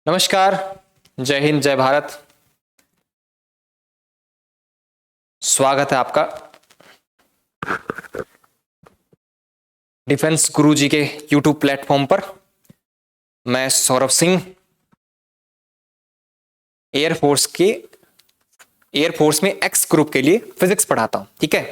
नमस्कार, जय हिंद, जय भारत। स्वागत है आपका डिफेंस गुरुजी के YouTube प्लेटफॉर्म पर। मैं सौरभ सिंह एयरफोर्स में एक्स ग्रुप के लिए फिजिक्स पढ़ाता हूँ। ठीक है,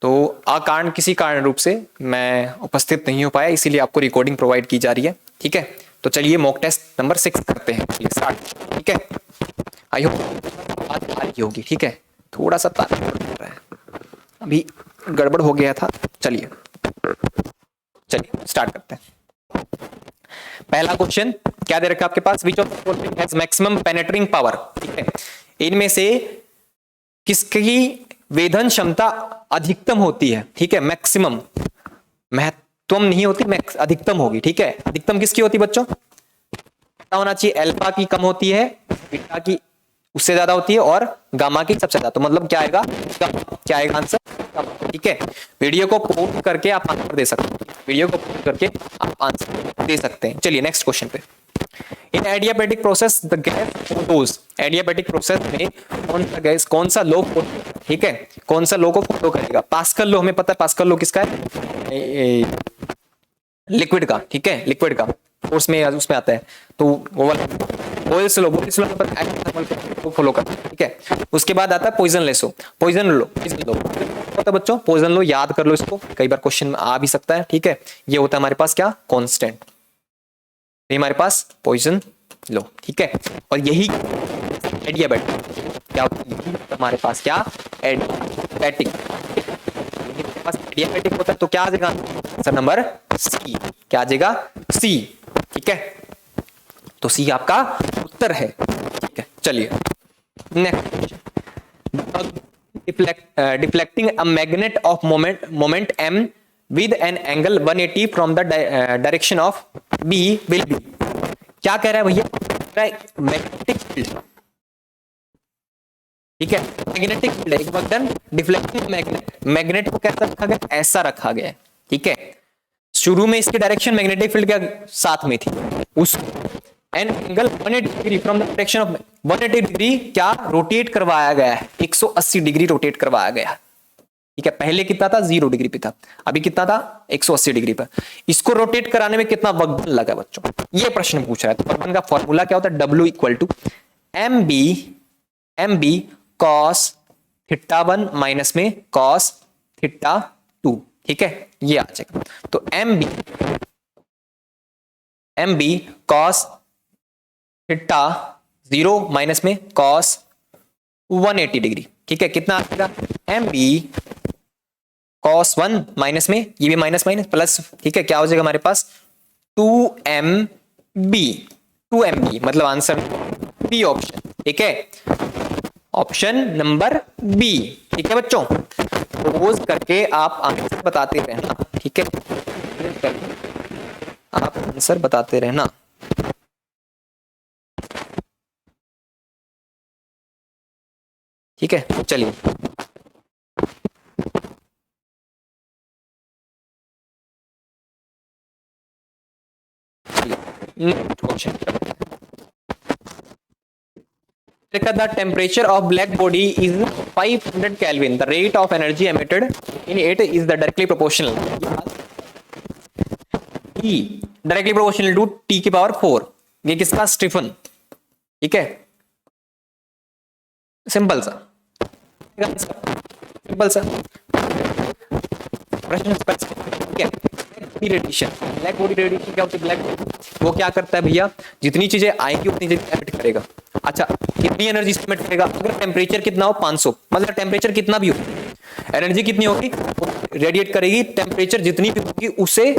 तो अकारण किसी कारण रूप से मैं उपस्थित नहीं हो पाया, इसीलिए आपको रिकॉर्डिंग प्रोवाइड की जा रही है। ठीक है, तो चलिए मॉक टेस्ट नंबर 6 करते हैं। स्टार्ट। ठीक है, आई होप बात आ रही होगी। ठीक है, थोड़ा सा तार रहा है, अभी गड़बड़ हो गया था। चलिए स्टार्ट करते हैं। पहला क्वेश्चन क्या दे रखा है आपके पास? Which of the following has maximum penetrating power. ठीक है, इनमें से किसकी वेधन क्षमता अधिकतम होती है? ठीक है, मैक्सिमम, महत्तम नहीं होती, अधिकतम होगी। ठीक है, अधिकतम किसकी होती है बच्चों? पता होना चाहिए। अल्फा की कम होती है, बीटा की उससे ज्यादा होती है और गामा की सबसे ज्यादा। तो मतलब क्या आएगा? क्या आएगा आंसर? ठीक है, वीडियो को पॉज करके आप आंसर दे सकते हैं। वीडियो को पॉज करके आप आंसर दे सकते हैं। चलिए नेक्स्ट क्वेश्चन पे। In adiabatic process the gas photos. Adiabatic process में कौन सा गैस, कौन सा लो, ठीक है, कौन सा लो को फॉलो करेगा? पास्कल लो, हमें पता है पास्कल लो किसका है? लिक्विड का। ठीक है, लिक्विड का फोर्स में उसमें आता है, तो वो वाला बोयल्स लो को फॉलो करता है। ठीक है, उसके बाद आता है पॉइजनलेस लो। पॉइजन लो होता है बच्चों, पॉइजन लो याद कर लो, इसको कई बार क्वेश्चन में आ भी सकता है। ठीक है, ये होता है हमारे पास क्या? कांस्टेंट। ये हमारे पास पॉइजन लो। ठीक है, और यही एडियाबैटिक क्या हमारे पास? क्या एडियाबैटिक? एडियाबैटिक होता है तो क्या आ जाएगा आंसर? Number C. क्या आ जाएगा? सी। ठीक है, तो सी आपका उत्तर है। ठीक है, चलिए next. Deflecting a magnet of moment m with an angle 180 from the direction of b will be। क्या कह रहा है भैया? Magnetic field. ठीक है, मैग्नेटिक फील्ड एक बार डन। डिफ्लेक्टिंग मैग्नेट को कैसा रखा गया? ऐसा रखा गया है। ठीक है, शुरू में इसकी डायरेक्शन मैग्नेटिक फील्ड के साथ में थी, उस an angle 180 degree from the direction of 180 degree क्या रोटेट करवाया गया है? 180 डिग्री रोटेट करवाया गया है। ठीक है, पहले कितना था? 0 डिग्री पे था, अभी कितना था? 180 डिग्री पर। इसको रोटेट कराने में कितना वक्त लगा बच्चों? ये प्रश्न पूछ रहा है। तो वक्त का फॉर्मूला क्या होता है? W equal to M B cos theta 1 minus में कॉस थीटा 2। ठीक है, ये आ जाएगा। तो M B cos theta 0 minus में कॉस 180 डिग्री। ठीक है, कितना आ जाएगा? एम बी कॉस 1 माइनस में, ये भी माइनस माइनस प्लस। ठीक है, क्या हो जाएगा हमारे पास? 2mb मतलब आंसर बी ऑप्शन। ठीक है, ऑप्शन नंबर बी। ठीक है बच्चों, पोज करके आप आंसर बताते रहना। ठीक है, आप आंसर बताते रहना। ठीक है, चलिए question. The temperature of black body is 500 Kelvin. The rate of energy emitted in it is the directly proportional. E directly proportional to T की पावर 4। ये किसका? स्टीफन। ठीक है, सिंपल सा प्रश्न। ठीक है, रेडिएशन, ब्लैक बॉडी रेडिएशन क्या होती है? ब्लैक बॉडी वो क्या करता है भैया? जितनी चीजें आएंगी उतनी चीजें एमिट करेगा। अच्छा, कितनी एनर्जी एमिट करेगा? अगर टेम्परेचर कितना हो? 500, मतलब टेम्परेचर कितना भी हो, एनर्जी कितनी होगी? रेडिएट करेगी। टेम्परेचर जितनी भी होगी उसे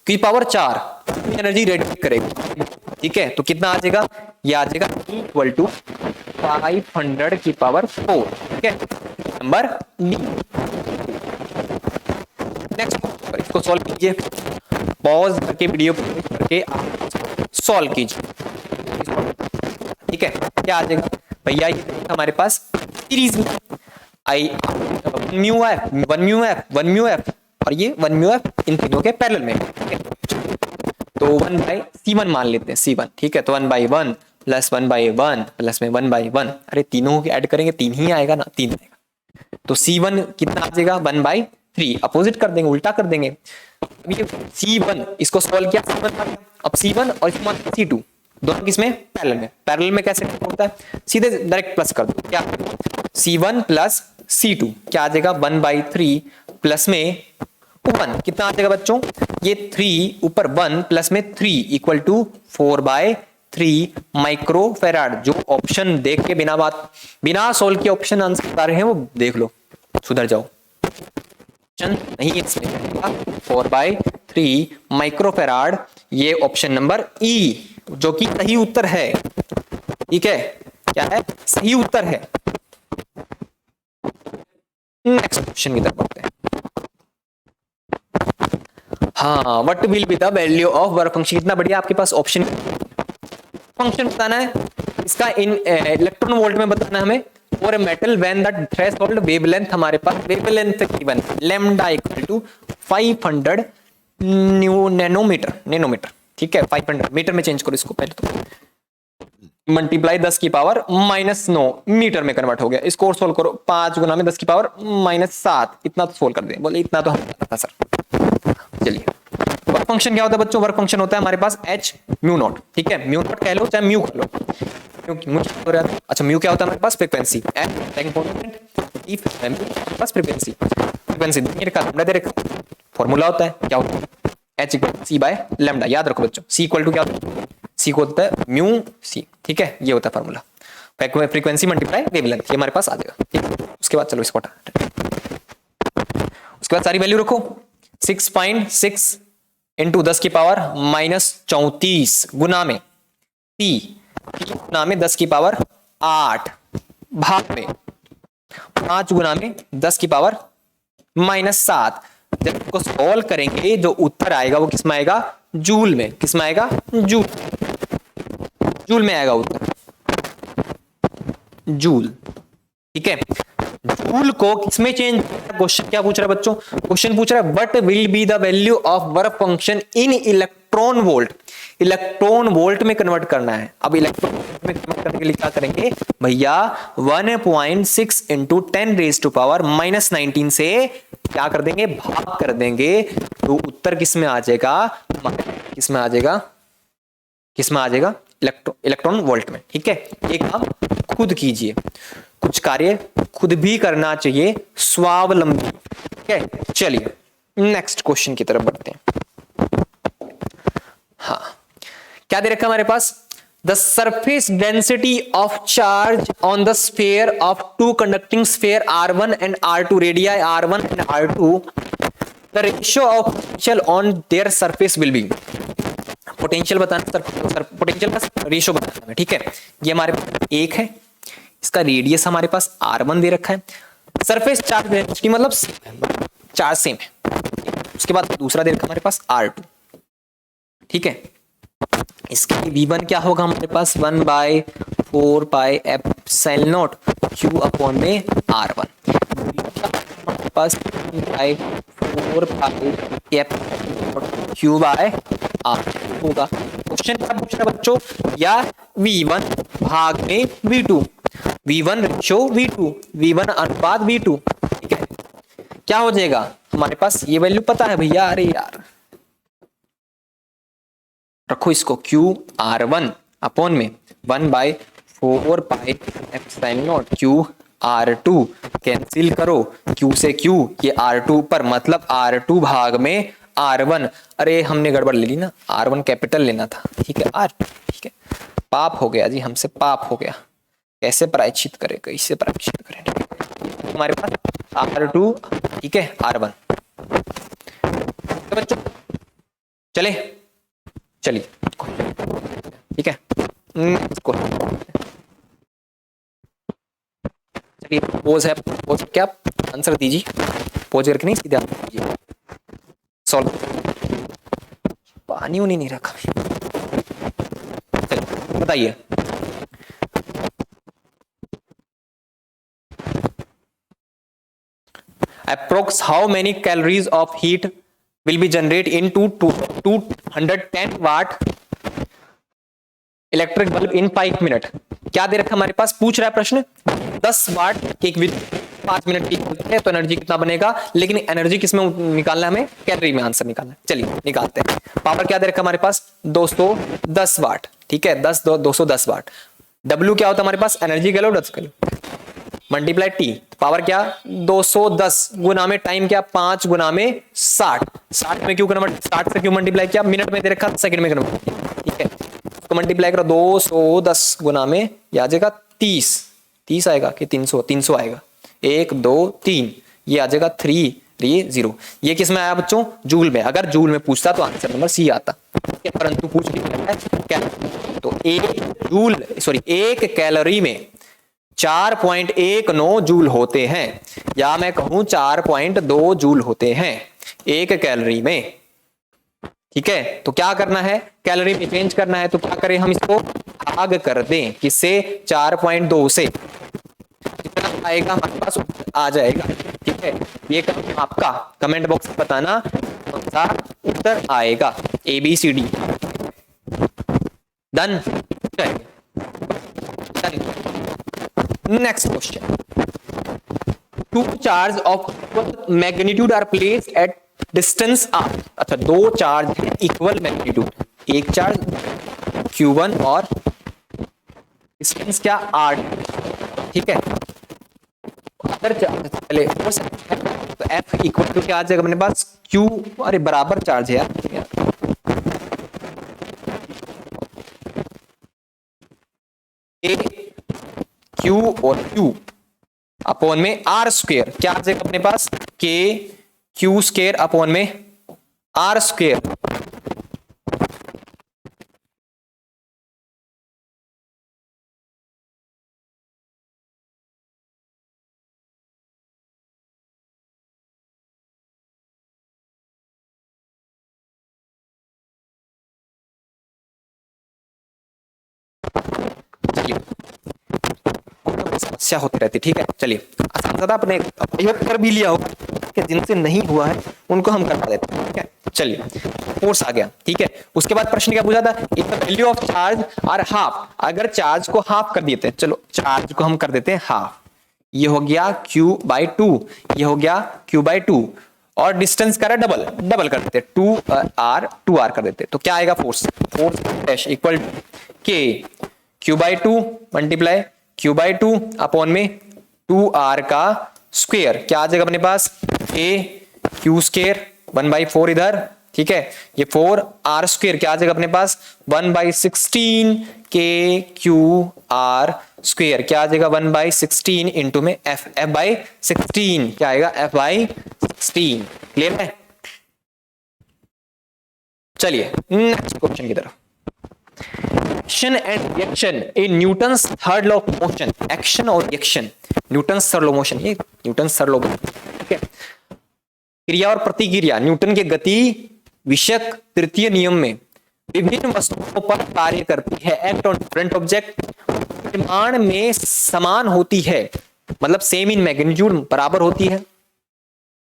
की पावर 4 एनर्जी रेडिएट करेगी। ठीक है, तो कितना आ जाएगा? ये आ जाएगा इक्वल टू 500 की पावर 4। ठीक है, नंबर डी। नेक्स्ट, इसको सॉल्व कीजिए, पॉज करके वीडियो करके आप सॉल्व कीजिए। ठीक है, क्या आ जाएगा भैया? ये हमारे पास सीरीज में आई 1 म्यू एफ और ये 1 म्यू एफ इन तीनों के पैरेलल में। ठीक है, तो 1/C1 मान लेते हैं, C1। ठीक है, तो 1/1 प्लस 1/1 प्लस में 1/1, अरे तीनों को ऐड करेंगे 3 ही आएगा ना, 3 आएगा। तो C1 कितना आ जाएगा 1/3, अपोजिट कर देंगे, उल्टा कर देंगे। अब ये C1 इसको सॉल्व किया, C1 आ गया। अब C1 और C2 दोनों किसमें पैरेलल में कैसे होता है, सीधे डायरेक्ट प्लस कर दो, क्या C1 प्लस C2 क्या आ जाएगा 1/3 प्लस में 1 कितना आ जाएगा बच्चों, ये 3 ऊपर 1 प्लस में 3 इक्वल टू 4/3 माइक्रो फेराड। जो ऑप्शन देख के बिना सोल्व के ऑप्शन आंसर बता रहे हैं वो देख लो, सुधर जाओ। ऑप्शन नहीं है इसमें 4/3 माइक्रो फेराड, ये ऑप्शन नंबर ई जो कि सही उत्तर है। ठीक है, क्या है, सही उत्तर है। नेक्स्ट क्वेश्चन की तरफ बढ़ते हैं। हाँ, what will be the value of work function, कितना बढ़िया आपके पास ऑप्शन फंक्शन बताना है, इसका इन इलेक्ट्रॉन वोल्ट में बताना है हमें। और metal when the threshold wavelength, हमारे पास wavelength given lambda equal to 500 nanometre. ठीक है, 500 मीटर में चेंज करो इसको, पहले तो मल्टीप्लाई 10 की पावर -9 मीटर में कन्वर्ट हो गया। इसको और सोल्व करो, 5 गुना में 10 की पावर -7, इतना तो सोल्व कर दे। बोले इतना तो हमें पता था सर। चलिए, वर्क फंक्शन क्या होता है बच्चों, वर्क फंक्शन होता है हमारे पास h म्यू नॉट। ठीक है, म्यू नॉट कह लो चाहे म्यू कह लो, अच्छा म्यू क्या होता है हमारे पास, फ्रीक्वेंसी, फ्रीक्वेंसी दे रखा फॉर्मूला होता है, क्या होता है h equal C by lambda. याद रखो बच्चों, c इक्वल टू क्या होता है, c को होता है म्यू सी। ठीक है, ये होता है फॉर्मूला, फ्रीक्वेंसी मल्टीप्लाई वेवलेंथ, ये हमारे पास आ जाएगा। ठीक है, उसके बाद चलो इसको उसके बाद सारी वैल्यू रखो, 6.6 इंटू 10 की पावर -34 गुना में c गुना में 10 की पावर 8 भाग में 5 गुना में 10 की पावर -7। जब इसको सॉल्व करेंगे जो उत्तर आएगा वो किसमें आएगा, जूल में। किसमें आएगा, जूल में आएगा उत्तर, जूल। ठीक है, जूल को किसमें चेंज, क्वेश्चन क्या पूछ रहा है बच्चों, क्वेश्चन पूछ रहा है what will be the value of work function in electron volt. Electron volt में कन्वर्ट करना है। अब इलेक्ट्रॉन वोल्ट में कन्वर्ट करने के लिए क्या करेंगे भैया, 1.6 इंटू 10⁻⁻19 से क्या कर देंगे, भाग कर देंगे, तो उत्तर किसमें आ जाएगा, किसमें आ जाएगा, किसमें आ जाएगा, इलेक्ट्रॉन वोल्ट में। ठीक है, एक काम खुद कीजिए, कुछ कार्य खुद भी करना चाहिए, स्वावलंबी। ठीक है, चलिए नेक्स्ट क्वेश्चन की तरफ बढ़ते हैं। हाँ, क्या दे रखा हमारे पास, the surface density of charge on the sphere of two conducting sphere R1 and R2, radii R1 and R2, the ratio of potential on their surface will be. Potential बताना, पोटेंशियल का रेशियो बताना है। ठीक है, ये हमारे पास एक है, इसका रेडियस हमारे पास R1 दे रखा है, सरफेस चार्ज डेंसिटी मतलब चार्ज सेम है। उसके बाद दूसरा दे रखा हमारे पास R2। ठीक है, इसके V1 क्या होगा हमारे पास, 1/4 पाई एप्सिलॉन Q अपॉन में R1। हमारे पास 1/4 pi epsilon Q by R होगा। क्वेश्चन क्या पूछ रहा है बच्चों, या V1 भाग में V2, V1 ratio V2, V1 अनुपात V2। ठीक है, क्या हो जाएगा हमारे पास, ये वैल्यू पता है भैया, अरे यार रखो इसको, Q R1 अपॉन में 1/4 pi epsilon Q R2 cancel करो, Q से Q, ये R2 पर मतलब R2 भाग में R1। अरे हमने गड़बड़ ले ली ना, R1 कैपिटल लेना था। ठीक है, R, ठीक है, पाप हो गया जी, हमसे पाप हो गया, कैसे प्रायश्चित करें, कैसे प्रायश्चित करें। हमारे पास R2, ठीक है, R1। तो बच्चों चलिए ठीक है, चलिए पोज है, पोज क्या आप आंसर दीजिए, पोज करके नहीं, सीधे आंसर दीजिए। सॉल्व, पानी उनी नहीं रखा, चलिए बताइए। Approx how many calories of heat will be generated in 210 watt electric bulb in 5 minute. क्या दे रखा हमारे पास, पूछ रहा है प्रश्न 10 वाट एक विद्युत 5 मिनट की है तो एनर्जी कितना बनेगा, लेकिन एनर्जी किसमें निकालना है, हमें कैलोरी में आंसर निकालना है। चलिए निकालते हैं। पावर क्या दे रखा हमारे पास 210 वाट, ठीक है 210 वाट। W क्या होता है हमारे पास, एनर्जी कैलो 10 किलो मल्टीप्लाई टी, पावर क्या 210 गुना में टाइम क्या 5 गुना में 60 में क्यों कन्वर्ट, 60 से क्यों मल्टीप्लाई किया, मिनट में दे रखा सेकंड में कन्वर्ट किया, ठीक है तो मल्टीप्लाई करो 210 गुना में ये आ जाएगा 30 आएगा कि 300 आएगा, 1 2 3 ये आ जाएगा 3 ये 0। ये किस में आया बच्चों, जूल में। अगर जूल में पूछता तो आंसर नंबर सी आता, परंतु पूछ क्या, तो एक कैलोरी में 4.19 जूल होते हैं, या मैं कहूं 4.2 जूल होते हैं एक कैलोरी में, ठीक है। तो क्या करना है, कैलोरी में चेंज करना है, तो क्या करें हम इसको भाग कर दें, किससे 4.2 से, जितना आएगा हमारे पास आ जाएगा, ठीक है। ये काम आपका कमेंट बॉक्स में बताना कौन सा उत्तर आएगा, ABCD। Done. Next question, two charge of magnitude are placed at distance R. अच्छा, दो चार्ज है इक्वल मैग्नीट्यूड, एक चार्ज Q1 और डिस्टेंस क्या R, ठीक है। अगर पहले तो F इक्वल टू क्या आ जाएगा अपने पास Q, अरे बराबर चार्ज है यार, Q और Q अपॉन में R स्क्वेयर, क्या आ जाएगा अपने पास K Q स्क्वेयर अपॉन में R स्क्वेयर। समस्या होती रहती, ठीक है। चलिए आसान सा था, अपने कर भी लिया होगा, जिनसे नहीं हुआ है उनको हम करवा देते हैं, ठीक है। चलिए फोर्स आ गया, ठीक है। उसके बाद प्रश्न क्या पूछा था, if the value of charge are half, अगर चार्ज को हाफ कर देते हैं, चलो चार्ज को हम कर देते हैं हाफ, ये हो गया Q/2, ये हो गया Q/2, और डिस्टेंस करा डबल कर देते 2R कर देते, तो क्या आएगा force dash equal K Q/2 multiply Q/2 upon में 2R का स्क्वायर, क्या आ जाएगा अपने पास A Q स्क्वायर 1/4 इधर, ठीक है। ये 4R स्क्वायर क्या आ जाएगा अपने पास 1/16 K Q R स्क्वायर, क्या आ जाएगा 1/16 इंटू में F/16, क्या आएगा F/16। क्लियर है। चलिए नेक्स्ट क्वेश्चन की तरफ, action and reaction in Newton's third law of motion. Action और reaction, Newton's third law of motion, ये न्यूटन्स थर्ड लॉ, ठीक है। क्रिया और प्रतिक्रिया न्यूटन के गति विषयक तृतीय नियम में विभिन्न वस्तुओं पर कार्य करती है। एक्ट ऑन डिफरेंट ऑब्जेक्ट, परिमाण में समान होती है, मतलब सेम इन मैग्नीट्यूड, बराबर होती है।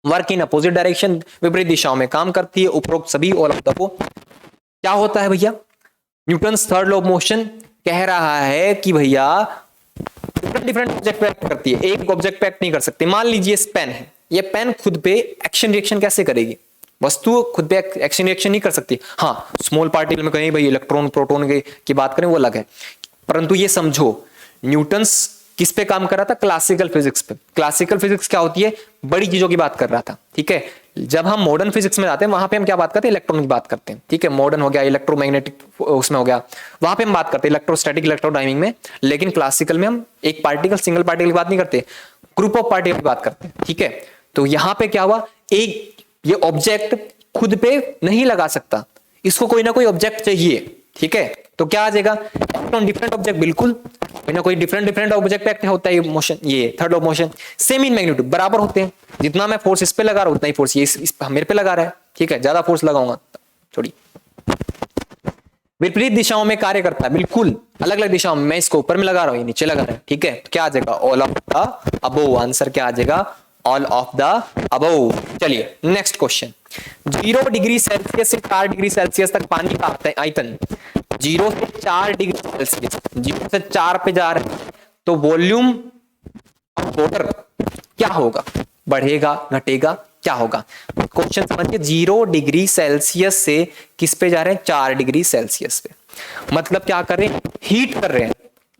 वर्क इन अपोजिट डायरेक्शन, विपरीत दिशाओं में काम करती है। उपरोक्त सभी ऑल ऑफ द अबव। क्या होता है भैया, Newton's third law of motion कह रहा है कि भैया डिफरेंट ऑब्जेक्ट पे एक्ट करती है, एक ऑब्जेक्ट पे एक्ट नहीं कर सकती। मान लीजिए पेन है, ये पेन खुद पे एक्शन रिएक्शन कैसे करेगी, वस्तु खुद पे एक्शन रिएक्शन नहीं कर सकती। हाँ, स्मॉल पार्टिकल में कहीं भाई इलेक्ट्रॉन प्रोटॉन की बात करें वो अलग है, परंतु ये समझो न्यूटन्स किस पे काम कर रहा था, क्लासिकल फिजिक्स पे। क्लासिकल फिजिक्स क्या होती है, बड़ी चीजों की बात कर रहा था, ठीक है। जब हम मॉडर्न फिजिक्स में जाते हैं वहां पे हम क्या बात करते हैं, इलेक्ट्रॉन की बात करते हैं, ठीक है। मॉडर्न हो गया, इलेक्ट्रोमैग्नेटिक उसमें हो गया, वहां पे हम बात करते हैं इलेक्ट्रोस्टैटिक इलेक्ट्रोडायनामिक में। लेकिन क्लासिकल में हम एक पार्टिकल सिंगल पार्टिकल की बात नहीं करते, ग्रुप ऑफ पार्टिकल की बात करते हैं, ठीक है। तो यहां पे क्या हुआ, एक ये ऑब्जेक्ट खुद पे नहीं लगा सकता, इसको कोई ना कोई ऑब्जेक्ट चाहिए, ठीक है। तो क्या आ जाएगा, एक्ट ऑन डिफरेंट ऑब्जेक्ट, बिल्कुल कोई ना कोई डिफरेंट ऑब्जेक्ट पे एक्ट होता है मोशन, ये third of motion. Same in magnitude, बराबर होते हैं, जितना मैं फोर्स इस पे लगा रहा हूं उतना ही फोर्स ये इस मेरे पे लगा रहा है, ठीक है। ज्यादा फोर्स लगाऊंगा थोड़ी। विपरीत दिशाओं में कार्य करता है, बिल्कुल अलग अलग दिशाओं में, मैं इसको ऊपर में लगा रहा हूं, ये नीचे लगा रहा है, ठीक है। तो क्या आ जाएगा, all of the above. Answer क्या आ जाएगा, ऑल ऑफ द अबव। चलिए नेक्स्ट क्वेश्चन, 0 डिग्री सेल्सियस से 4 डिग्री सेल्सियस तक पानी का आयतन 0 से 4 डिग्री सेल्सियस, 0 से 4 पे जा रहे हैं तो वॉल्यूम ऑफ वाटर क्या होगा, बढ़ेगा घटेगा, क्या होगा? क्वेश्चन समझिए, 0 डिग्री सेल्सियस से किस पे जा रहे हैं, 4 डिग्री सेल्सियस पे। मतलब क्या कर रहे हैं, हीट कर रहे हैं,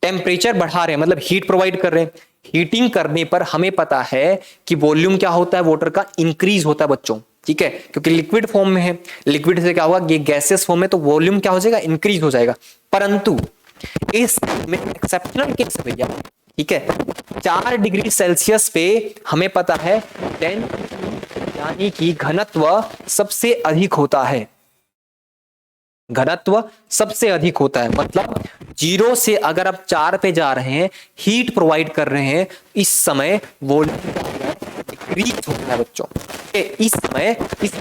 टेम्परेचर बढ़ा रहे हैं, मतलब हीट प्रोवाइड कर रहे हैं। हीटिंग करने पर हमें पता है कि वॉल्यूम क्या होता है वाटर का, इंक्रीज होता है बच्चों, ठीक है, क्योंकि लिक्विड फॉर्म में है। लिक्विड से क्या होगा, ये गैसेस फॉर्म में, तो वॉल्यूम क्या हो जाएगा, इंक्रीज हो जाएगा। परंतु इस में एक्सेप्शनल केस है भैया, ठीक है, 4 डिग्री सेल्सियस पे हमें पता है यानी कि घनत्व सबसे अधिक होता है, घनत्व सबसे अधिक होता है। मतलब 0 से अगर आप 4 पे जा रहे हैं, हीट प्रोवाइड कर रहे हैं, इस समय वॉल्यूम डिक्रीज हो रहा है बच्चों, इस समय इस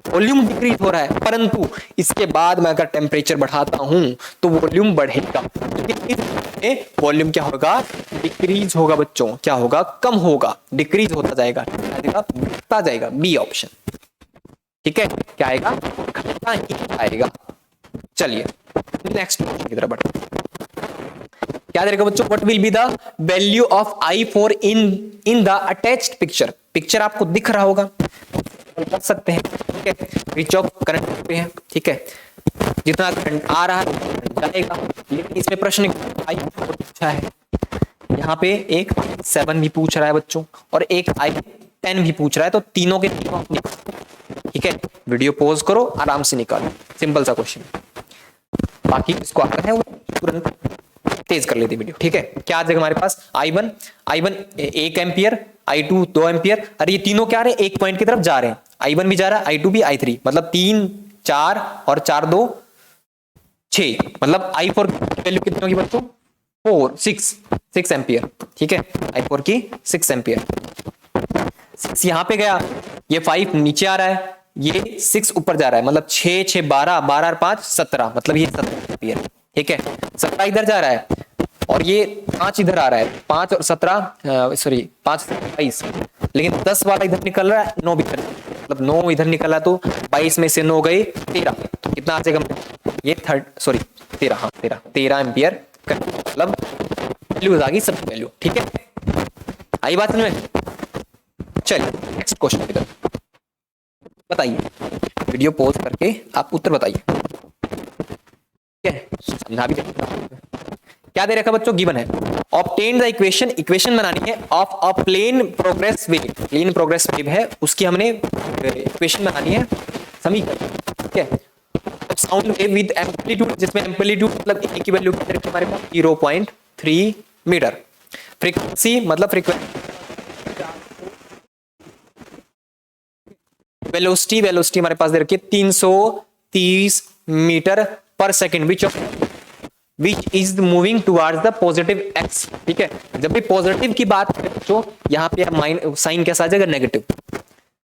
वॉल्यूम डिक्रीज हो रहा है। परंतु इसके बाद मैं अगर टेम्परेचर बढ़ाता हूं तो वॉल्यूम बढ़ेगा, लेकिन वॉल्यूम क्या होगा, डिक्रीज होगा बच्चों, क्या होगा, कम होगा, डिक्रीज होता जाएगा, घटता जाएगा। बी ऑप्शन, ठीक है, क्या आएगा, घटता ही आएगा। चलिए नेक्स्ट क्वेश्चन की तरफ बढ़ते हैं। क्या देगा बच्चों, what will be the value of I4 in the attached picture. Picture आपको दिख रहा होगा, कर सकते हैं, ठीक है, रिच ऑफ करंट पे है, ठीक है, जितना करंट आ रहा है जाएगा। लेकिन इसमें प्रश्न I4 पूछा है, यहाँ पे एक 7 भी पूछ रहा है बच्चों और एक I10 भी पूछ रहा है, तो तीनों के तीनों, ठीक है, वीडियो पॉज करो, आराम से निकालो, सिंपल सा क्वेश्चन। बाकी इसको आता है वो तुरंत तेज कर लेते वीडियो, ठीक है। क्या आ जाएगा हमारे पास, I1 1 एम्पियर, I2 2 एम्पियर। अरे ये तीनों क्या रहे हैं, एक पॉइंट की तरफ जा रहे हैं, I1 भी जा रहा है, I2 भी, I3, मतलब 3 4 और 4 2 6, मतलब I4 की वैल्यू कितनी होगी बच्चों, 6 एम्पियर, ठीक है, I4 की 6 एम्पियर। 6 यहां पे गया, ये 5 नीचे आ रहा है, ये 6 ऊपर जा रहा है, मतलब 6 6 12 12 और 5 17, मतलब ये 17 एम्पियर, ठीक है। 17 इधर जा रहा है और ये 5 इधर आ रहा है, 5 और 17 सॉरी 5 22, लेकिन 10 वाला इधर निकल रहा है, 9 इधर, मतलब 9 इधर निकला, तो 22 में से 9 गए 13, तो कितना आ जाएगा, ये 13, हाँ 13 एम्पियर, मतलब वैल्यू आ गई सब वैल्यू, ठीक है। आई बात में, चलिए नेक्स्ट क्वेश्चन की तरफ बताइए, वीडियो पॉज करके आप उत्तर बताइए, ठीक है, समझा भी। क्या दे रखा बच्चों, गिवन है, ऑब्टेन द इक्वेशन, इक्वेशन बनानी है of a plane progress wave, plane progress wave है, उसकी हमने इक्वेशन बनानी है, समीकरण, ठीक है। साउंड वेव विद एम्पलीट्यूड, जिसमें एम्पलीट्यूड मतलब ए की वैल्यू कितने रखी हमारे पास, 0.3 मीटर। फ्रीक्वेंसी मतलब फ्रीक्वेंसी, वेलोसिटी हमारे पास दे रखी है 330 metre per second, which is moving towards the positive x, ठीक है। जब भी पॉजिटिव की बात करें बच्चों, यहाँ पे साइन कैसा आ जाएगा, नेगेटिव।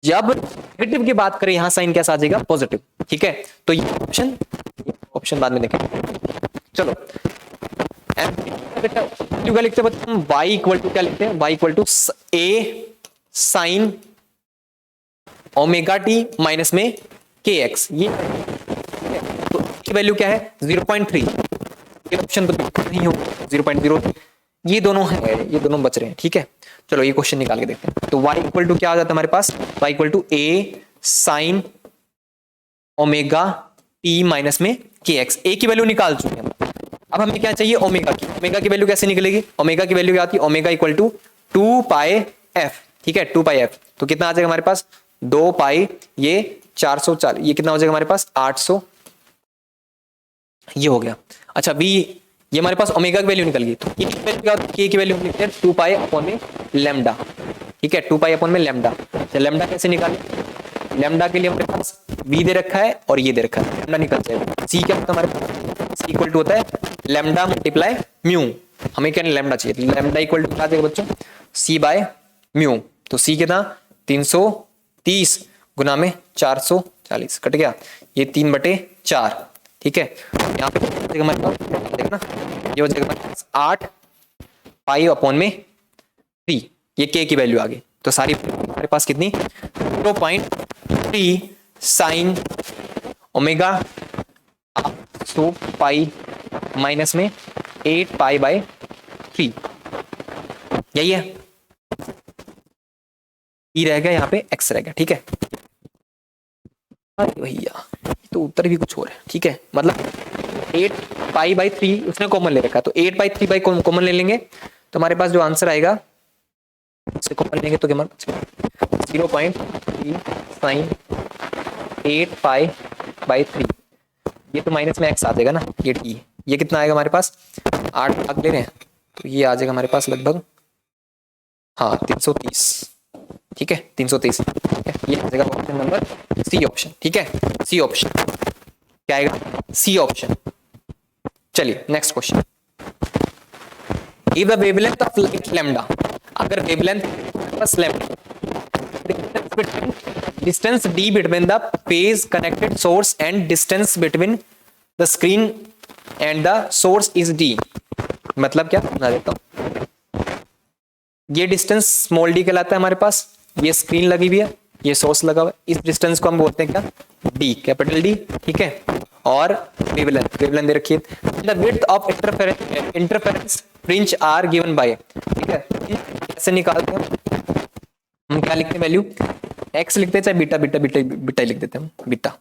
जब नेगेटिव की बात करें, यहाँ साइन कैसा आ जाएगा, पॉजिटिव, ठीक है। तो ये ऑप्शन बाद में देखेंगे। चलो क्या लिखते हैं बच्चों, y इक्वल टू क्या लिखते हैं, y equal to a sine omega T minus में kx, ये तो की वैल्यू क्या है, 0.3, ये ऑप्शन तो नहीं होगा, 0.0, ये दोनों है, ये दोनों बच रहे हैं, ठीक है। चलो ये क्वेश्चन निकाल के देखते हैं। तो y इक्वल टू क्या आ जाता है हमारे पास, y equal to a sine omega T minus में kx, a की वैल्यू निकाल चुके हैं। अब हमें क्या चाहिए, ओमेगा की। ओमेगा की वैल्यू कैसे निकलेगी, ओमेगा की वैल्यू क्या आती है, omega equal to 2 pi F, ठीक है, 2 पाई एफ। तो कितना आ जाएगा हमारे पास, 2 पाई, ये 440, ये कितना हो जाएगा हमारे पास 800, ये हो गया। अच्छा बी, ये हमारे पास ओमेगा की वैल्यू निकल गई, तो के की वैल्यू क्या होती है, के की वैल्यू हम लिखते हैं 2 पाई अपॉन में लैम्डा, ठीक है, 2 पाई अपॉन में लैम्डा। तो लैम्डा कैसे निकालें, लैम्डा के लिए हमारे पास v दे रखा है और ये दे रखा है, लैम्डा निकल जाएगा। c क्या होता है हमारे पास, c इक्वल टू होता है लैम्डा मल्टीप्लाई म्यू, हमें क्या लैम्डा चाहिए, लैम्डा इक्वल टू क्या देगा बच्चों, c बाय म्यू। तो c कितना 330 गुना में 440, कट गया, ये 3/4, ठीक है। यहाँ पे हमारे पास देखना, ये हो जाएगा हमारे पास 8 पाई अपॉन में 3, ये k की वैल्यू आ गई। तो सारी हमारे पास कितनी, 0.3 sine omega so pi minus में 8 पाई बाय 3, यही है। ई रह गया, यहाँ पे एक्स रह गया, ठीक है। अरे भैया तो उत्तर भी कुछ और है, ठीक है। मतलब 8 पाई बाई 3 उसने कॉमन ले रखा, तो 8 बाई 3 बाई कॉमन ले लेंगे, तो हमारे पास जो आंसर आएगा उसे कॉमन लेंगे तो क्या 0.3 साइन 8 पाई बाई 3, ये तो माइनस में एक्स आ जाएगा ना, ये टी, ये कितना आएगा हमारे पास 8 भाग ले रहे हैं, तो ये आ जाएगा हमारे पास लगभग हाँ 330, ठीक है 330, ठीक है। ये आ जाएगा ऑप्शन नंबर सी ऑप्शन, ठीक है। सी ऑप्शन क्या आएगा, सी ऑप्शन। चलिए next question. If the wavelength of light lambda, अगर wavelength plus lambda, distance d between the phase connected source and distance between the screen and the source is d, मतलब क्या बता देता हूं। ये डिस्टेंस स्मॉल d कहलाता है हमारे पास, ये स्क्रीन लगी हुई है, ये सोर्स लगा हुआ है, इस डिस्टेंस को हम बोलते हैं क्या d, कैपिटल D, ठीक है। और वेवलेंथ, वेवलेंथ दे रखी है। The width of interference fringe are given by, ठीक है। कैसे निकालते हैं हम, क्या लिखते हैं वैल्यू, एक्स लिखते हैं चाहे बीटा, बीटा बीटा बीटा लिख देते हैं हम, बीटा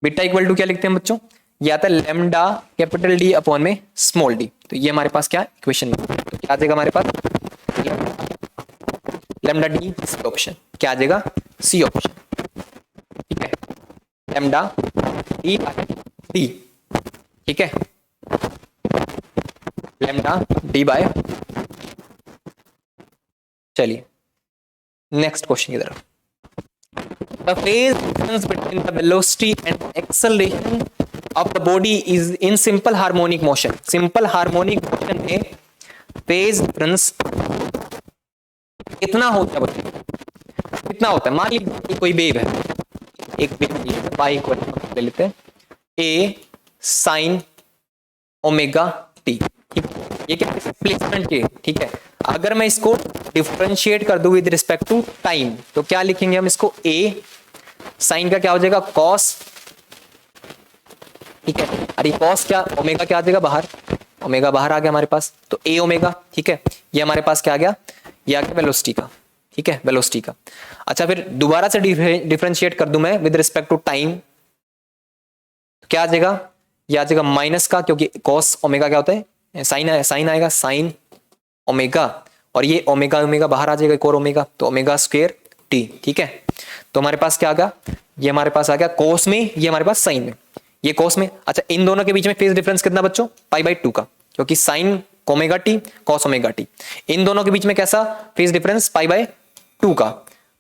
बीटा इक्वल टू क्या लिखते हैं बच्चों, ये आता है लैम्डा कैपिटल डी अपॉन में स्मॉल डी, तो ये हमारे पास क्या इक्वेशन में, तो क्या आ जाएगा हमारे पास लैम्डा डी, सी ऑप्शन, क्या आ जाएगा सी ऑप्शन, ठीक है। लैम्डा डी डी, ठीक है, लैम्डा डी बाय। चलिए नेक्स्ट क्वेश्चन की तरफ। The phase difference between the velocity and acceleration of the body is in simple harmonic motion. Simple harmonic motion में phase difference कितना होता है बच्चों, कितना होता है। मान लीजिए कोई वेव है, एक वेव पाई को ले लेते हैं a sin ओमेगा टी, ये क्या डिस्प्लेसमेंट के, ठीक है। अगर मैं इसको डिफरेंशिएट कर दूं विद रिस्पेक्ट टू टाइम, तो क्या लिखेंगे हम इसको, a साइन का क्या हो जाएगा कॉस, ठीक है। अरे कॉस क्या, ओमेगा क्या आ जाएगा बाहर, ओमेगा बाहर आ गया हमारे पास, तो a ओमेगा, ठीक है। ये हमारे पास क्या आ गया, ये आ गया वेलोसिटी का, ठीक है, वेलोसिटी का। अच्छा फिर दोबारा से डिफरेंशिएट कर दूं मैं विद रिस्पेक्ट टू टाइम, क्या आ जाएगा, ये आ जाएगा माइनस का, क्योंकि कॉस ओमेगा क्या होता है साइन, साइन आएगा साइन ओमेगा, और ये ओमेगा ओमेगा बाहर आ जाएगा, एक और ओमेगा, तो ओमेगा स्क्वायर टी, ठीक है। तो हमारे पास क्या आ गया, ये हमारे पास आ गया कोस में, ये हमारे पास साइन में, ये कोस में। अच्छा इन दोनों के बीच में फेज डिफरेंस कितना बच्चों, पाई बाई 2 का, क्योंकि sine omega T cos omega T, इन दोनों के बीच में कैसा फेज डिफरेंस पाई बाई 2 का,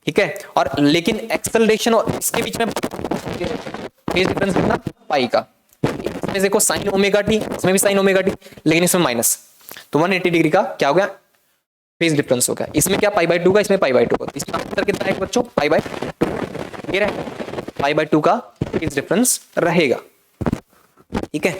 ठीक है। और लेकिन एक्सेलरेशन और इसके बीच में फेज डिफरेंस कितना, पाई का। इसमें देखो साइन ओमेगा टी, इसमें भी साइन ओमेगा टी, लेकिन इसमें माइनस, तो 180 डिग्री का क्या हो गया फेज डिफरेंस हो गया। इसमें क्या पाई बाई 2 का, इसमें पाई बाई 2 का, इसमें आंसर कितना है बच्चों पाई बाई 2, ये रहे पाई बाई 2 का फेज डिफरेंस रहेगा, ठीक है।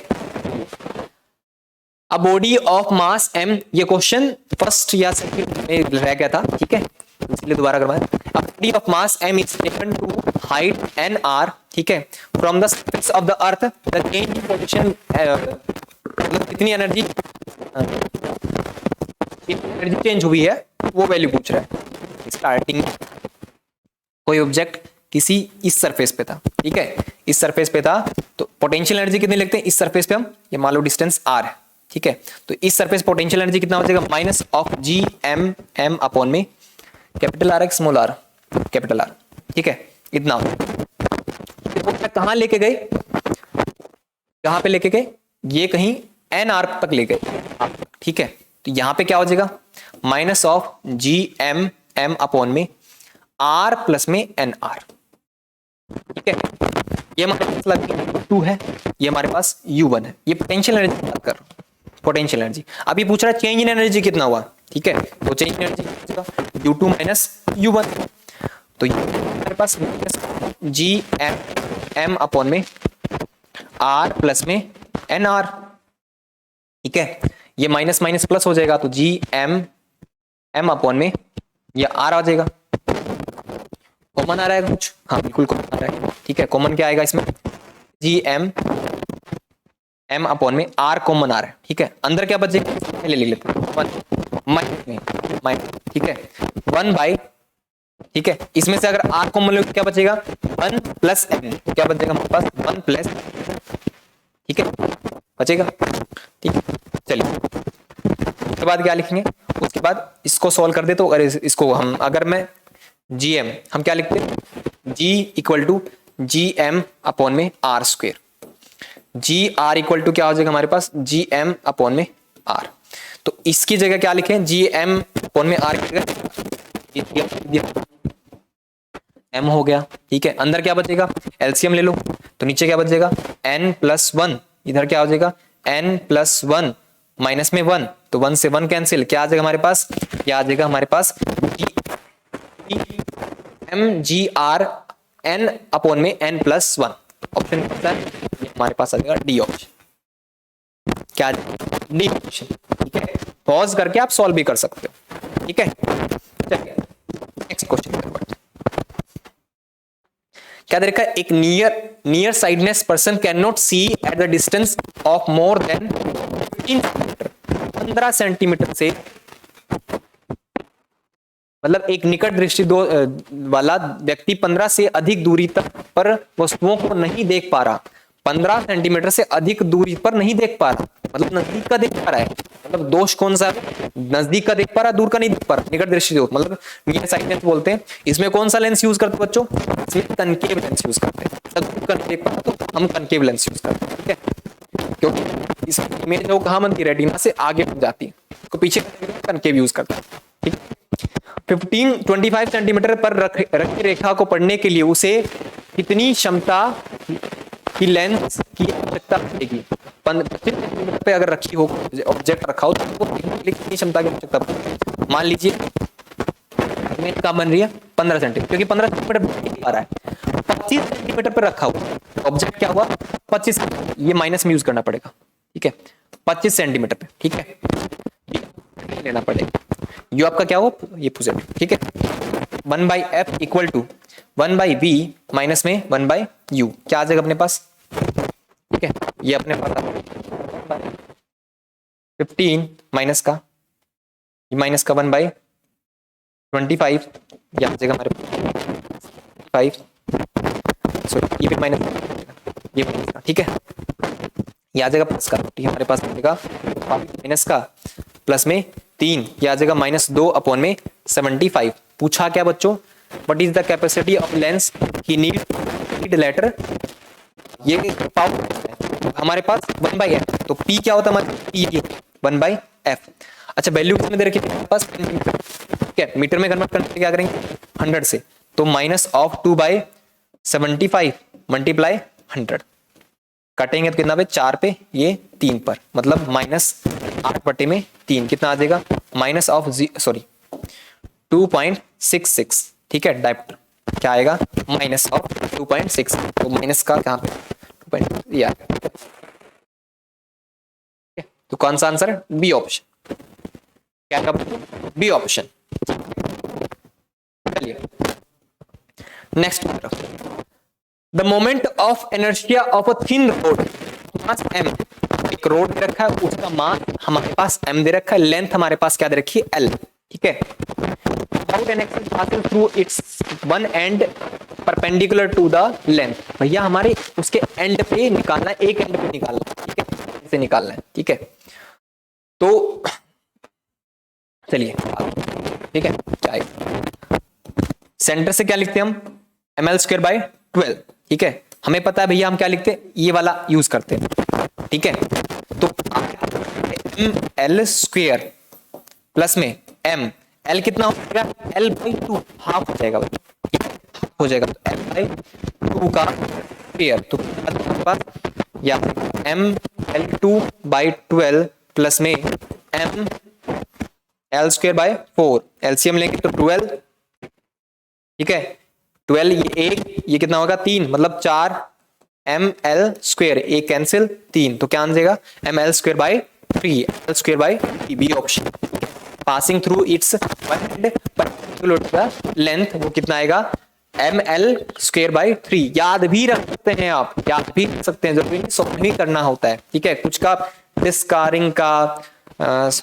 A body of mass m, ये क्वेश्चन फर्स्ट या सेकंड में रह गया था, ठीक है, इसलिए दोबारा करवाएं। A body of mass m is taken to height n r, ठीक है, from the surface of the earth, the change in position, मतलब कितनी एनर्जी चेंज हुई है वो वैल्यू पूछ रहा है। स्टार्टिंग कोई ऑब्जेक्ट किसी इस सरफेस पे था, ठीक है, इस सरफेस पे था, तो पोटेंशियल एनर्जी कितनी लिखते हैं इस सरफेस पे हम, ये मान लो डिस्टेंस r है, ठीक है। तो इस सरफेस पोटेंशियल एनर्जी कितना हो जाएगा, minus of G M M upon में capital R X small R capital R, ठीक है, इतना। कहां लेके गए, कहां पे लेके गए, ये कहीं एन आर तक ले गए, ठीक है। तो यहां पे क्या हो जाएगा minus of G M M upon में आर प्लस में एन आर, ठीक है। ये हमारे पास लग 2 है, ये हमारे पास U1 है, ये पोटेंशियल एनर्जी की बात कर रहा हूं, पोटेंशियल एनर्जी। अभी पूछ रहा है चेंज इन एनर्जी कितना हुआ, ठीक है, तो change in energy U2 minus U1, तो ये हमारे पास जी एम एम अपॉन में आर प्लस में एन आर, ठीक है। ये माइनस माइनस प्लस हो जाएगा, तो जी एम एम अपॉन में ये आर आ जाएगा। कॉमन आ रहा है कुछ, हाँ बिल्कुल कॉमन आ रहा है, ठीक है। कॉमन क्या आएगा इसमें, जी एम m अपॉन में r कॉमन आ रहा है, ठीक है। अंदर क्या बचेगा, पहले लिख लेते हैं 1 माइनस, ठीक है 1 बाई, ठीक है इसमें से अगर r कॉमन लो क्या बचेगा 1 प्लस m, तो क्या बचेगा हमारे पास 1 प्लस, ठीक है बचेगा, ठीक है। चलिए उसके बाद क्या लिखेंगे, उसके बाद इसको सॉल्व कर दे तो अगर इसको हम अगर मैं gm हम क्या लिखते हैं g equal to G M upon में R square, G R equal to क्या हो जाएगा हमारे पास जी एम अपॉन में आर, तो इसकी जगह क्या लिखें जी एम अपॉन में आर की जगह एम हो गया, ठीक है। अंदर क्या बचेगा एलसीएम ले लो, तो नीचे क्या बचेगा n प्लस 1, इधर क्या हो जाएगा n प्लस 1 माइनस में 1, तो 1 से 1 कैंसिल, क्या आ जाएगा हमारे पास, क्या आ जाएगा हमारे पास M G R n upon में n प्लस 1, ऑप्शन कौन सा है, हमारे पास आ जाएगा डी ऑप्शन, क्या डी ऑप्शन, ठीक है। पॉज करके आप सॉल्व भी कर सकते हो, ठीक है। चलिए नेक्स्ट क्वेश्चन क्या दे रखा है, एक near sightedness person can not see at the distance of more than 15 centimetre से, मतलब एक निकट दृष्टि वाला व्यक्ति 15 से अधिक दूरी तक पर वस्तुओं को नहीं देख पा रहा, 15 सेंटीमीटर से अधिक दूरी पर नहीं देख पा रहा, मतलब नजदीक का देख पा रहा है, मतलब दोष कौन सा है, नजदीक का देख पा रहा, दूर का नहीं देख पा रहा, निकट दृष्टि मतलब नियर साइडनेस बोलते हैं। इसमें कौन सा लेंस यूज करते हैं बच्चों, इसमें कनकेव लेंस यूज करते हैं, दूर का नहीं देख पा रहा तो हम कनकेव लेंस यूज करते हैं, ठीक है, क्योंकि इस इमेज वो कहां बनती है रेटिना से आगे बन जाती है, तो पीछे कनकेव यूज करते हैं, ठीक है। 25 सेंटीमीटर पर रखी रेखा को पढ़ने के लिए उसे कितनी क्षमता की लेंस की आवश्यकता पड़ेगी, 25 सेंटीमीटर पे अगर रखी हो ऑब्जेक्ट रखा हो तो वो देखने के लिए कितनी क्षमता की आवश्यकता पड़ेगी, मान लीजिए इमेज कहाँ बन रही है 15 सेंटीमीटर, क्योंकि 15 सेंटीमीटर देख पा रहा है, 25 सेंटीमीटर पर रखा हुआ ऑब्जेक्ट क्या हुआ 25, ये माइनस में यूज करना पड़ेगा, ठीक है 25 सेंटीमीटर पे, ठीक है लेना पड़ेगा, यू आपका क्या हो ये पॉजिटिव, ठीक है 1 by F equal to 1 by V minus में 1 बाई यू, क्या आ जाएगा अपने पास, ठीक है ये अपने पास 15 माइनस का 1 बाई 25, ये आ जाएगा हमारे 5, सॉरी ये भी माइनस, ये माइनस का, ठीक है ये आ जाएगा प्लस का, ठीक है हमारे पास मिलेगा माइनस का प्लस में 3, ये आ जाएगा -2 अपॉन में 75। पूछा क्या बच्चों, what is the capacity of lens he need later, ये पावर हमारे पास 1 बाई एफ, तो पी क्या होता है हमारे पी 1 बाई एफ। अच्छा वैल्यू किसमें दे रखी है हमारे पास, ठीक है मीटर में कन्वर्ट करने क्या करेंगे 100 से, तो -2 बाई 75 मल्टीप्लाई 100, कटेंगे तो कितना पे 4 पे ये 3 पर, मतलब -8/3 कितना आ जाएगा -2.66, ठीक है डायप्टर क्या आएगा -2.6, तो माइनस का कहां पे 2. ये तो कौन सा आंसर है बी ऑप्शन, क्या का बी ऑप्शन। चलिए next the moment of inertia of a thin road, mass m, एक रोड दे रखा है उसका मास हमारे पास m दे रखा है, लेंथ हमारे पास क्या दे रखी है l, ठीक है about an axis passing through its one end perpendicular to the length, भैया हमारे उसके एंड पे निकालना है, एक एंड पे निकालना है, ठीक है इसे निकालना है, ठीक है तो चलिए ठीक है क्या सेंटर से क्या लिखते हैं हम ml²/12, ठीक है हमें पता है भैया हम क्या लिखते हैं ये वाला यूज करते हैं, ठीक है तो ml² प्लस में m, l कितना हो जाएगा l/2 हाफ हो जाएगा, हो जाएगा तो l/2 का स्क्वायर, तो पास या ml2/12 प्लस में m l²/4, एलसीएम लेंगे तो 12, ठीक है 12 ये 1 ये कितना होगा 3, मतलब 4 ml², एक कैंसिल 3, तो क्या आ जाएगा ml²/3, l²/3 B option. Passing through its length वो कितना आएगा ml²/3 याद भी रख सकते हैं आप, याद भी रख सकते हैं, जरूरी नहीं सॉल्व भी करना होता है, ठीक है। कुछ का डिस्क रिंग का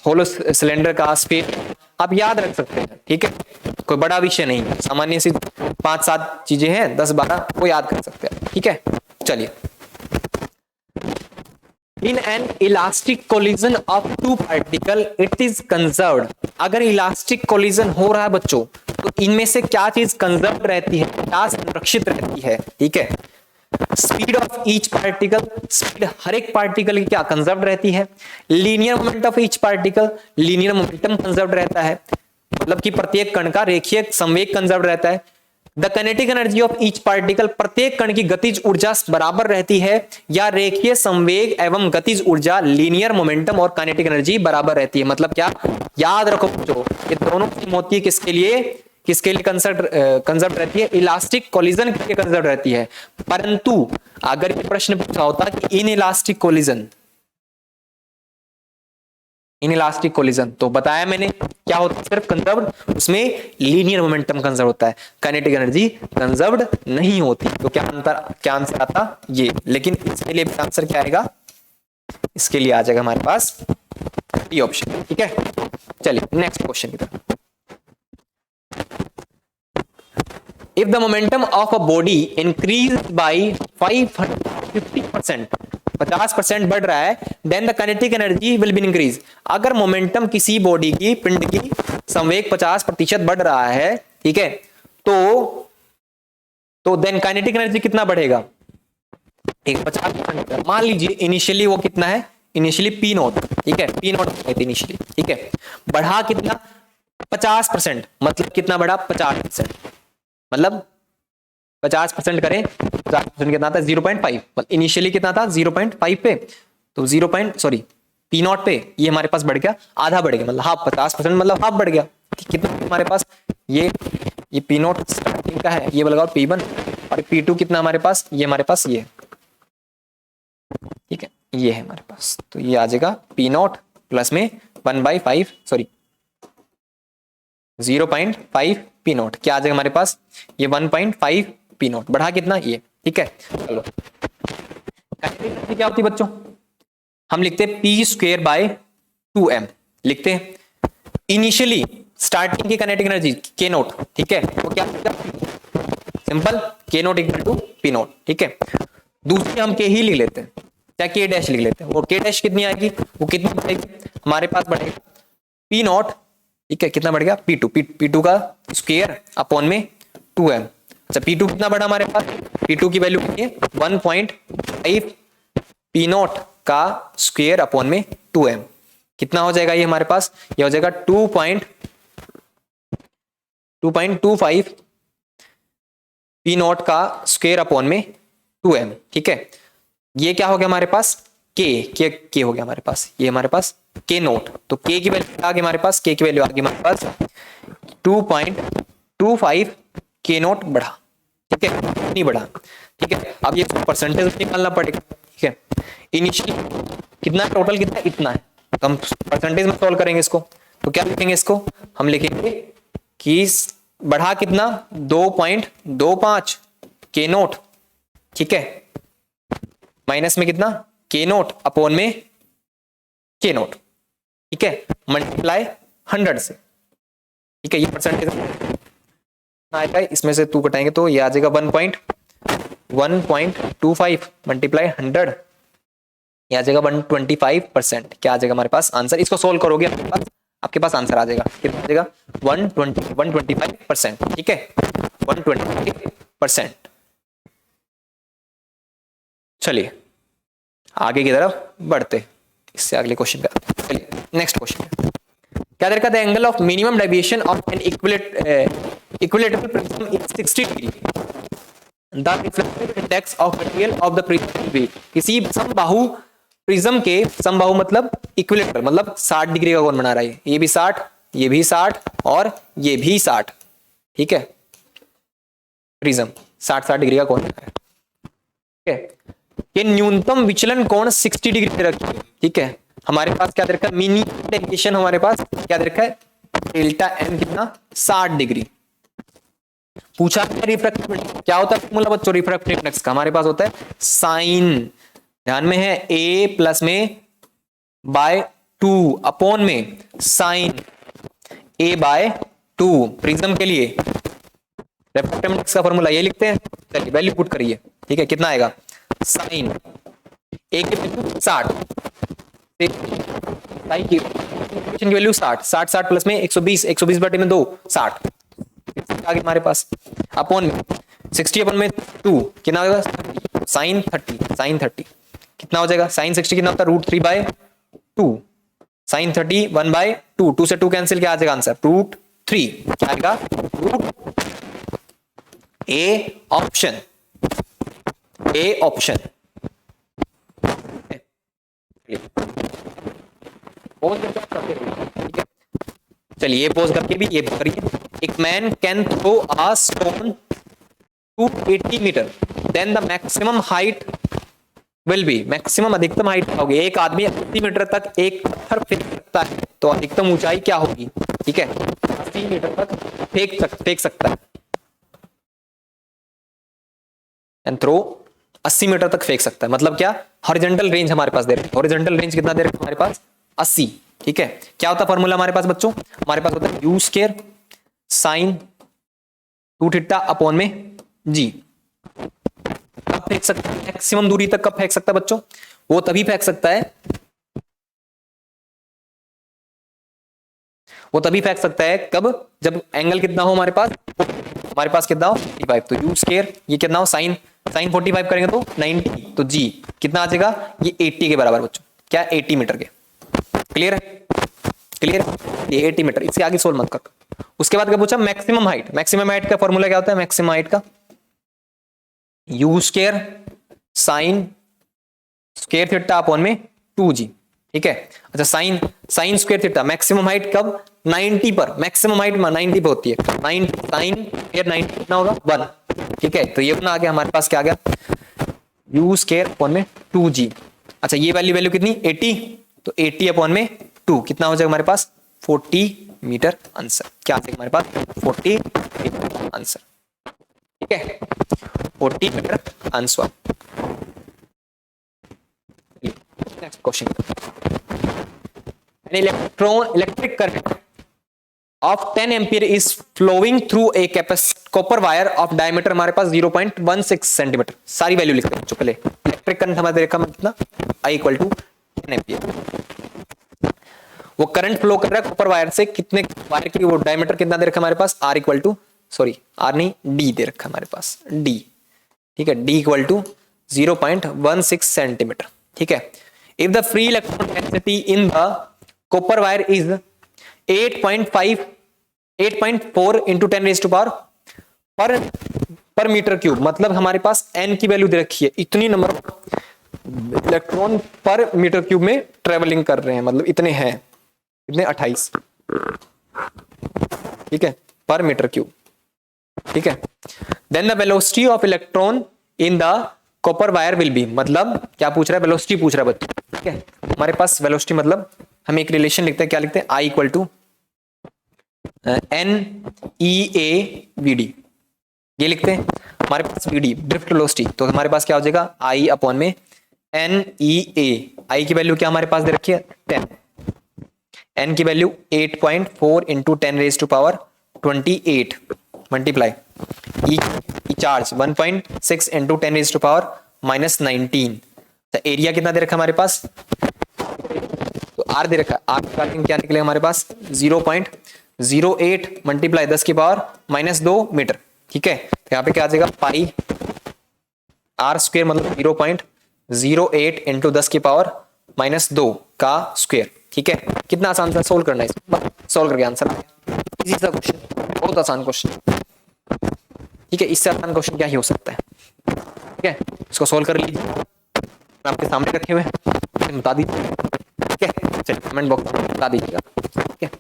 होलो सिलेंडर का स्फीयर आप याद रख सकते हैं, ठीक है, कोई बड़ा विषय नहीं, सामान्य सी 5-7 चीजें हैं, 10-12 वो याद कर सकते हैं, ठीक है। चलिए, in an elastic collision of two particle it is conserved. अगर इलास्टिक कोलिजन हो रहा है बच्चों, तो इनमें से क्या चीज कंजर्व्ड रहती है, क्या संरक्षित रहती है, ठीक है। Speed of each particle, speed हर एक पार्टिकल की क्या कंजर्व्ड रहती है। Linear moment of each particle, linear momentum conserved रहता है, मतलब कि प्रत्येक कण का रेखीय संवेग कंजर्व्ड रहता है। The kinetic energy of each particle, प्रत्येक कण की गतिज ऊर्जा बराबर रहती है, या रेखीय संवेग एवं गतिज ऊर्जा लीनियर मोमेंटम और काइनेटिक एनर्जी बराबर रहती है। मतलब क्या, याद रखो बच्चों, ये दोनों सेम होती है, किसके लिए कंजर्व रहती है, इलास्टिक कोलिजन के लिए कंजर्व रहती है। परंतु अगर ये प्रश्न पूछा होता कि इन इलास्टिक कोलिजन, तो बताया मैंने क्या होता है, सिर्फ कंजर्व्ड, उसमें लीनियर मोमेंटम कंजर्व होता है, काइनेटिक एनर्जी कंजर्व्ड नहीं होती। तो क्या आंसर आता ये, लेकिन इसके लिए आंसर क्या आएगा, इसके लिए आ जाएगा हमारे पास ये ऑप्शन, ठीक है। चलिए नेक्स्ट क्वेश्चन की तरफ। If the momentum of a body increased by 550%, 50% बढ़ रहा है, then the kinetic energy will be increased। अगर मोमेंटम किसी बॉडी की, पिंड की संवेग 50% बढ़ रहा है, ठीक है, तो देन काइनेटिक एनर्जी कितना बढ़ेगा, एक 50%। मान लीजिए इनिशियली वो कितना है, इनिशियली पी नॉट, ठीक है, पी नॉट इनिशियली, ठीक है, बढ़ा कितना 50%, मतलब कितना बढ़ा 50%, मतलब 50% करें, 50% कितना था 0.5, मतलब इनिशियली कितना था 0.5 पे, तो पी नॉट पे ये हमारे पास बढ़ गया, आधा बढ़ गया, मतलब हाफ, 50% मतलब हाफ बढ़ गया, कितना हमारे पास, ये पी नॉट स्टार्टिंग का है, ये लगाओ P1, और P2 कितना हमारे पास, ये हमारे पास ये, ठीक है, ये है हमारे पास, तो ये आ जाएगा पी नॉट प्लस में 1/5 0.5 पी नॉट, क्या आ जाएगा हमारे पास, ये 1.5 पी नॉट, बढ़ा कितना ये, ठीक है। चलो क्या होती है बच्चों, हम लिखते हैं P²/2m, लिखते हैं इनिशियली स्टार्टिंग की काइनेटिक एनर्जी के नोट, ठीक है, वो क्या होगा, simple K naught equal to P naught, ठीक है। दूसरी हम के ही लिख लेते हैं, क्या के डैश लिख लेते हैं, वो के डैश कितनी आएगी, वो कितनी बढ़ेगी हमारे पास, बढ़ेगा पी नॉट, ठीक है, कितना बढ़ गया P2 का स्क्वायर अपॉन में 2m। अच्छा P2 कितना बढ़ा हमारे पास, P2 की वैल्यू कितनी है 1.5 पी नॉट का स्क्वायर अपॉन में 2m, कितना हो जाएगा ये हमारे पास, ये हो जाएगा 2.25 पी नॉट का स्क्वायर अपॉन में 2m, ठीक है। ये क्या हो गया हमारे पास, के हो गया हमारे पास, ये हमारे पास के नोट, तो के की वैल्यू आ गई हमारे पास, के की वैल्यू आ गई हमारे पास 2.25 के नोट बढ़ा, ठीक है, नहीं बढ़ा, ठीक है। अब ये परसेंटेज निकालना पड़ेगा, ठीक है, इनिशियली कितना टोटल कितना, इतना है, तो हम परसेंटेज में सॉल्व करेंगे इसको, तो क्या लिखेंगे इसको, हम लिखेंगे कि बढ़ा कितना 2.25 के नोट, ठीक है, माइनस में कितना के नोट अपॉन में के नोट, ठीक है, मल्टीप्लाई 100 से, ठीक है, ये परसेंटेज आएगा, इसमें से 2 घटाएंगे तो ये आ जाएगा 1.25 मल्टीप्लाई 100, ये आ जाएगा 125%, क्या आ जाएगा हमारे पास आंसर, इसको सोल्व करोगे आपके पास आंसर आ जाएगा, कितना आ जाएगा 125%, ठीक है, 125%। चलिए आगे की तरफ बढ़ते, इससे अगले क्वेश्चन पे। चलिए नेक्स्ट क्वेश्चन, क्या देखा, the angle of minimum deviation of an equilateral prism is 60 degree, the reflective index of material of the prism will be, किसी समबाहु प्रिज्म के, समबाहु मतलब इक्विलेटरल मतलब 60 डिग्री का कोण बना रहा है, ये भी 60, ये भी 60 और ये भी 60, ठीक है, प्रिज्म 60 डिग्री का कोण बना रहा है, ठीक है, ये न्यूनतम विचलन कोण 60 डिग्री पे रखिए, ठीक है, हमारे पास क्या दे रखा है, मिनिमम डेविएशन हमारे पास क्या दे रखा है, डेल्टा एम कितना 60 डिग्री, पूछा है रिफ्रैक्टिव इंडेक्स क्या होता है फॉर्मूला बच्चों रिफ्रैक्टिव इंडेक्स का, हमारे पास होता है साइन, ध्यान में है, ए प्लस में बाय 2 अपॉन में साइन ए बाय 2। प्रिज्म के लिए रिफ्रैक्टिव इंडेक्स का फॉर्मूला ये लिखते हैं। चलिए वैल्यू पुट करिए, ठीक है, कितना आएगा, साइन ए की वैल्यू 60, साइन की वैल्यू 60, 60 प्लस में 120, 120 बटे में 2 60 आगे हमारे पास अपॉन में 60 अपॉन में 2 कितना होगा, साइन 30, साइन 30 कितना हो जाएगा, साइन 60 कितना होता है √3/2, साइन 30 1/2, 2 से 2 कैंसिल, क्या आ जाएगा आंसर √3, क्या आएगा ए ऑप्शन, ए ऑप्शन। ठीक है, चलिए पोज करके भी ये करिए। एक man can throw a stone to 80 metre, then the maximum height will be, maximum अधिकतम हाइट क्या होगी, एक आदमी 80 मीटर तक एक पत्थर फेंक सकता है तो अधिकतम ऊंचाई क्या होगी, ठीक है 80 मीटर तक फेंक सकता है, एंड थ्रो 80 मीटर तक फेंक सकता है, मतलब क्या हॉरिजॉन्टल रेंज हमारे पास दे रहे हैं, हॉरिजॉन्टल रेंज कितना दे रहे हैं हमारे पास 80, ठीक है। क्या होता है फॉर्मूला हमारे पास बच्चों, हमारे पास होता है you square sine 2 theta upon में जी। कब फेंक सकता है, मैक्सिमम दूरी तक कब फेंक सकता है बच्चों, वो तभी फेंक सकता है, वो तभी फेंक सकता है कब, जब एंगल कितना हो हमारे पास कितना हो 45, तो यू स्क्वायर ये कितना हो साइन 45 करेंगे तो 90, तो जी कितना आ जाएगा ये 80 के बराबर बच्चों, क्या 80 मीटर के, क्लियर है, क्लियर है, ये 80 मीटर, इससे आगे सोल्व मत कर। उसके बाद क्या पूछा मैक्सिमम हाइट, मैक्सिमम हाइट का फॉर्मूला क्या होता है, मैक्सिमम हाइट का you square sine square theta upon में 2g, ठीक है। अच्छा sine square theta, maximum height कब 90 पर, मैक्सिमम हाइट 90 पे होती है, 9 साइन फिर 90 कितना होगा 1, ठीक है, तो ये अपना आ गया हमारे पास, क्या आ गया यू स्क्वायर अपॉन में 2g। अच्छा ये वैल्यू कितनी 80, तो 80 अपॉन में 2 कितना हो जाएगा हमारे पास 40 मीटर आंसर, क्या आ जाएगा हमारे पास 40 मीटर आंसर, ठीक है 40 metre answer. Next question, an electric current of 10 ampere is flowing through a copper wire of diameter हमारे पास 0.16 सेंटीमीटर, सारी वैल्यू लिखते हैं पहले। इलेक्ट्रिक करंट हमारे देखा कितना I = 10 एम्पियर, वो करंट फ्लो कर रहा है कॉपर वायर से, कितने वायर की वो डायमीटर कितना दे रखा है हमारे पास R नहीं D दे रखा है हमारे पास D, ठीक है D = 0.16 सेंटीमीटर, ठीक है। If the free electron density in the copper wire is 8.4 into 10 raised to power पर मीटर क्यूब, मतलब हमारे पास n की वैल्यू दे रखी है, इतनी नंबर इलेक्ट्रॉन पर मीटर क्यूब में ट्रेवलिंग कर रहे हैं, मतलब इतने हैं, इतने 28, ठीक है पर मीटर क्यूब, ठीक है। Then the velocity of electron in the copper wire will be, मतलब क्या पूछ रहा है वेलोसिटी पूछ रहा है बच्चों, ठीक है। हमारे पास वेलोसिटी मतलब हम एक रिलेशन लिखते हैं, क्या लिखते हैं I = NEAVD, ये लिखते हैं हमारे पास VD ड्रिफ्ट वेलोसिटी, तो हमारे पास क्या हो जाएगा I अपॉन में NEA, I की वैल्यू क्या हमारे पास दे रखी है 10, N की value 8.4 into 10 raised to power 28 multiply E charge 1.6 into 10 raised to power -19, तो एरिया कितना दे रखा हमारे पास, तो R दे रखा है, R का क्या निकलेगा हमारे पास 0.08 मल्टीप्लाई 10 की पावर -2 मीटर, ठीक है। तो यहाँ पे क्या आ जाएगा पाई R स्क्वायर, मतलब 0.08 into 10 की पावर -2 का स्क्वायर, ठीक है। कितना आसान सा सोल्व करना है, सोल्व करके आंसर इजी सा क्वेश्चन, बहुत आसान क्वेश्चन, ठीक है। इससे आसान क्वेश्चन क्या ही हो सकता है, ठीक है। इसको सोल्व कर लीजिए, मैं आपके सामने रखे हुए बता दीजिए, ठीक है। चलिए कमेंट बॉक्स में बता दीजिएगा, ठीक है।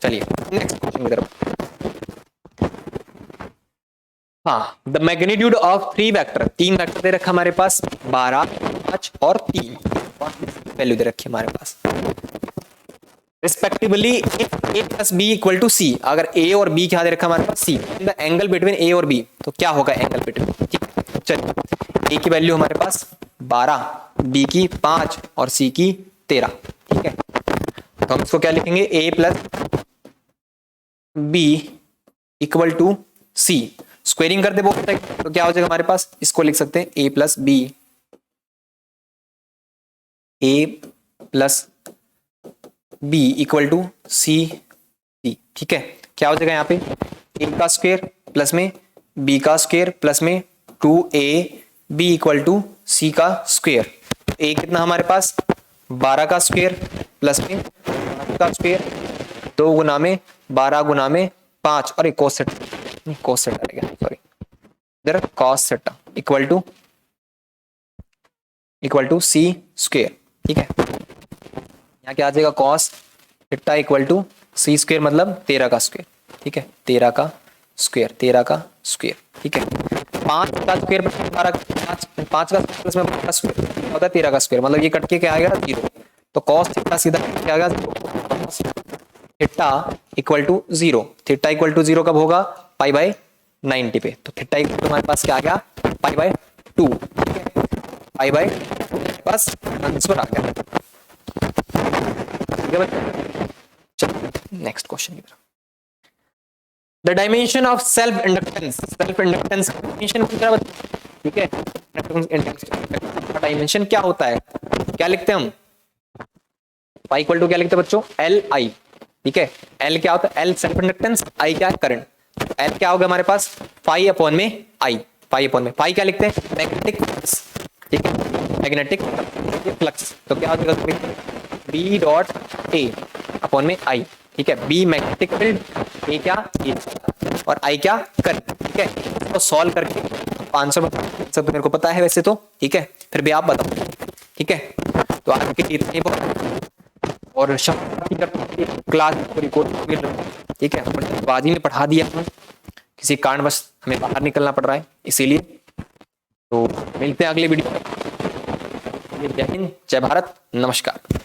चलिए नेक्स्ट क्वेश्चन की तरफ। हाँ, the magnitude of 3 vector, 3 vector दे रखा हमारे पास 12, 5 और 3 वैल्यू दे रखी है हमारे पास। Respectively A plus B equal to C, अगर ए और बी क्या दे रखा हमारे पास C, the angle between A और बी, तो क्या होगा एंगल बिटवीन, ठीक है। चलिए ए की वैल्यू हमारे पास 12, बी की 5 और सी की 13, ठीक है। तो हम इसको क्या लिखेंगे, A plus B equal to C, squaring करते बोल तो क्या हो जाएगा हमारे पास, इसको लिख सकते हैं ए प्लस बी इक्वल टू सी, ठीक है। क्या हो जाएगा यहाँ पे, ए का स्क्वायर प्लस में बी का स्क्वायर प्लस में 2a बी इक्वल टू सी का स्क्वायर। ए कितना हमारे पास 12 का स्क्वायर प्लस में 5 का स्क्वायर, 2 गुना में 12 गुना में 5 और एक कोसेट आएगा, सॉरी इधर cos theta equal to C square, ठीक है। यहाँ क्या आ जाएगा, cos theta equal to C square मतलब 13 का स्क्वायर, ठीक है। 13 का स्क्वायर, ठीक है। 5 का स्क्वायर 5 का प्लस में 12 का स्क्वायर होता है 13 का स्क्वायर, मतलब ये कट के क्या आएगा 0, तो कॉस थीटा सीधा क्या आएगा 0, theta equal to 0, theta equal to 0 कब होगा, पाई बाय 90 पे, तो थीटा इक्वल टू हमारे पास क्या आ गया, पाई बाय 2, ठीक है। पाई बाय पास आंसर आ गया, ठीक है बच्चों। चलो नेक्स्ट क्वेश्चन की तरफ। The dimension of self inductance dimension क्या बता, ठीक है। डायमेंशन क्या होता है, क्या लिखते हैं हम, पाई इक्वल टू क्या लिखते हैं बच्चों, एल आई, ठीक है। एल क्या होता है, एल सेल्फ इंडक्टेंस, आई क्या है करंट, एल क्या होगा हमारे पास पाई अपॉन में आई, पाई क्या लिखते हैं मैग्नेटिक फ्लक्स, ठीक है, मैग्नेटिक फ्लक्स, तो क्या हो जाएगा बी डॉट ए अपॉन में आई, ठीक है। बी मैग्नेटिक फील्ड, ए क्या ए और आई क्या करंट, ठीक है। इसको सॉल्व करके आंसर बता सब तो मेरे को पता है वैसे तो, ठीक है, फिर भी आप बताओ, ठीक है। तो आज के इतने और क्लास रिकॉर्ड, ठीक है, बाजी में पढ़ा दिया हमें, किसी कारणवश हमें बाहर निकलना पड़ रहा है इसीलिए। तो मिलते हैं अगले वीडियो में, जय हिंद, जय भारत, नमस्कार।